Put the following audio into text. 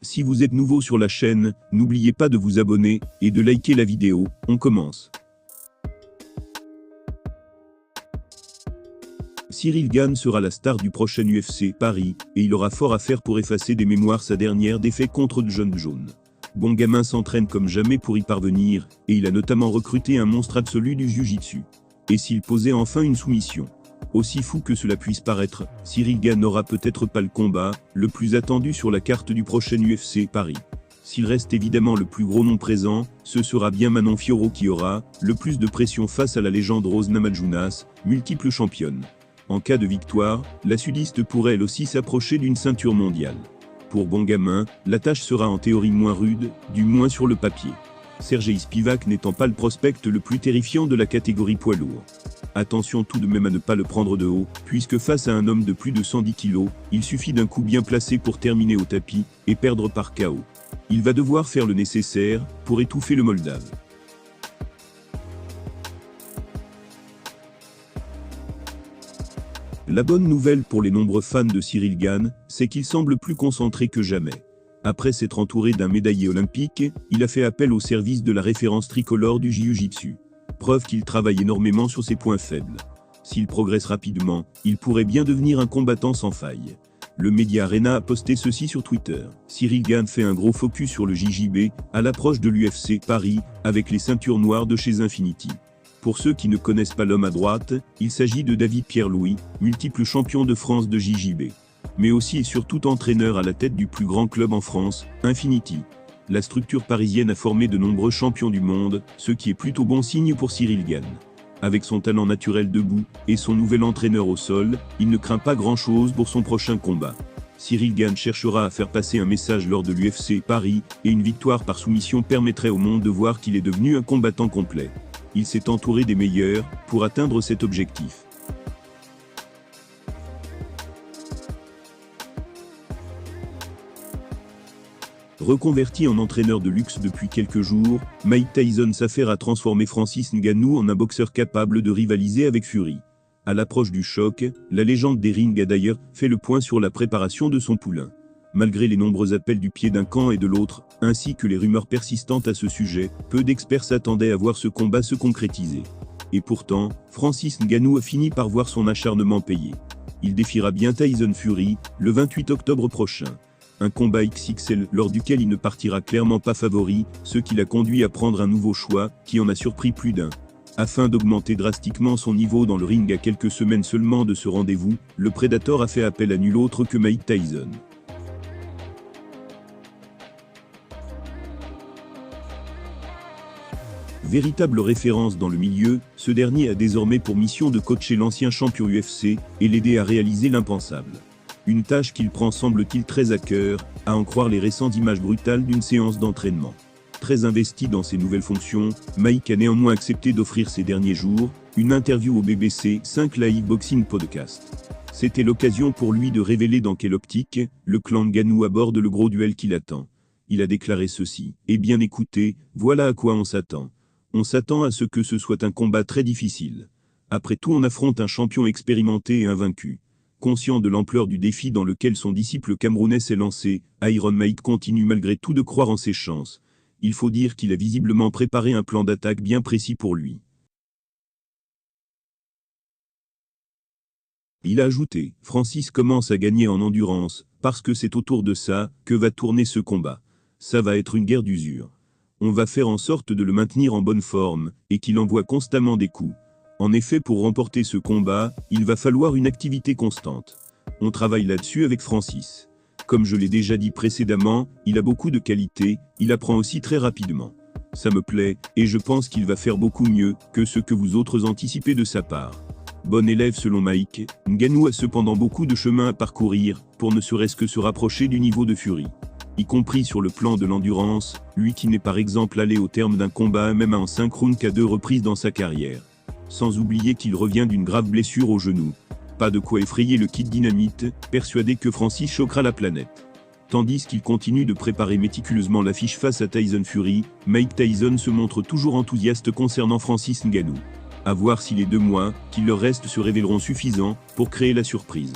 Si vous êtes nouveau sur la chaîne, n'oubliez pas de vous abonner et de liker la vidéo. On commence. Cyril Gane sera la star du prochain UFC Paris, et il aura fort à faire pour effacer des mémoires sa dernière défaite contre Jon Jones. Bon gamin s'entraîne comme jamais pour y parvenir, et il a notamment recruté un monstre absolu du jiu-jitsu. Et s'il posait enfin une soumission? Aussi fou que cela puisse paraître, Cyril Gane n'aura peut-être pas le combat le plus attendu sur la carte du prochain UFC Paris. S'il reste évidemment le plus gros nom présent, ce sera bien Manon Fiorot qui aura le plus de pression face à la légende Rose Namajunas, multiple championne. En cas de victoire, la sudiste pourrait elle aussi s'approcher d'une ceinture mondiale. Pour bon gamin, la tâche sera en théorie moins rude, du moins sur le papier. Sergej Spivak n'étant pas le prospect le plus terrifiant de la catégorie poids lourd. Attention tout de même à ne pas le prendre de haut, puisque face à un homme de plus de 110 kg, il suffit d'un coup bien placé pour terminer au tapis, et perdre par KO. Il va devoir faire le nécessaire, pour étouffer le Moldave. La bonne nouvelle pour les nombreux fans de Cyril Gane, c'est qu'il semble plus concentré que jamais. Après s'être entouré d'un médaillé olympique, il a fait appel au service de la référence tricolore du jiu-jitsu. Preuve qu'il travaille énormément sur ses points faibles. S'il progresse rapidement, il pourrait bien devenir un combattant sans faille. Le Media Arena a posté ceci sur Twitter. Cyril Gane fait un gros focus sur le JJB, à l'approche de l'UFC Paris, avec les ceintures noires de chez Infinity. Pour ceux qui ne connaissent pas l'homme à droite, il s'agit de David Pierre-Louis, multiple champion de France de JJB. Mais aussi et surtout entraîneur à la tête du plus grand club en France, Infinity. La structure parisienne a formé de nombreux champions du monde, ce qui est plutôt bon signe pour Cyril Gane. Avec son talent naturel debout, et son nouvel entraîneur au sol, il ne craint pas grand-chose pour son prochain combat. Cyril Gane cherchera à faire passer un message lors de l'UFC Paris, et une victoire par soumission permettrait au monde de voir qu'il est devenu un combattant complet. Il s'est entouré des meilleurs, pour atteindre cet objectif. Reconverti en entraîneur de luxe depuis quelques jours, Mike Tyson s'affaire à transformer Francis Ngannou en un boxeur capable de rivaliser avec Fury. À l'approche du choc, la légende des rings a d'ailleurs fait le point sur la préparation de son poulain. Malgré les nombreux appels du pied d'un camp et de l'autre, ainsi que les rumeurs persistantes à ce sujet, peu d'experts s'attendaient à voir ce combat se concrétiser. Et pourtant, Francis Ngannou a fini par voir son acharnement payé. Il défiera bien Tyson Fury, le 28 octobre prochain. Un combat XXL lors duquel il ne partira clairement pas favori, ce qui l'a conduit à prendre un nouveau choix, qui en a surpris plus d'un. Afin d'augmenter drastiquement son niveau dans le ring à quelques semaines seulement de ce rendez-vous, le Predator a fait appel à nul autre que Mike Tyson. Véritable référence dans le milieu, ce dernier a désormais pour mission de coacher l'ancien champion UFC, et l'aider à réaliser l'impensable. Une tâche qu'il prend semble-t-il très à cœur, à en croire les récentes images brutales d'une séance d'entraînement. Très investi dans ses nouvelles fonctions, Mike a néanmoins accepté d'offrir ces derniers jours une interview au BBC 5 Live Boxing Podcast. C'était l'occasion pour lui de révéler dans quelle optique le clan Ngannou aborde le gros duel qui l'attend. Il a déclaré ceci: « Eh bien écoutez, voilà à quoi on s'attend. On s'attend à ce que ce soit un combat très difficile. Après tout, on affronte un champion expérimenté et invaincu. » Conscient de l'ampleur du défi dans lequel son disciple camerounais s'est lancé, Iron Mike continue malgré tout de croire en ses chances. Il faut dire qu'il a visiblement préparé un plan d'attaque bien précis pour lui. Il a ajouté: « Francis commence à gagner en endurance, parce que c'est autour de ça que va tourner ce combat. Ça va être une guerre d'usure. On va faire en sorte de le maintenir en bonne forme, et qu'il envoie constamment des coups. En effet, pour remporter ce combat, il va falloir une activité constante. On travaille là-dessus avec Francis. Comme je l'ai déjà dit précédemment, il a beaucoup de qualités, il apprend aussi très rapidement. Ça me plaît, et je pense qu'il va faire beaucoup mieux que ce que vous autres anticipez de sa part. » Bon élève selon Mike, Ngannou a cependant beaucoup de chemin à parcourir, pour ne serait-ce que se rapprocher du niveau de Fury. Y compris sur le plan de l'endurance, lui qui n'est par exemple allé au terme d'un combat MMA en 5 rounds qu'à 2 reprises dans sa carrière. Sans oublier qu'il revient d'une grave blessure au genou. Pas de quoi effrayer le Kid Dynamite, persuadé que Francis choquera la planète. Tandis qu'il continue de préparer méticuleusement l'affiche face à Tyson Fury, Mike Tyson se montre toujours enthousiaste concernant Francis Ngannou. À voir si les 2 mois qu'il leur reste se révéleront suffisants pour créer la surprise.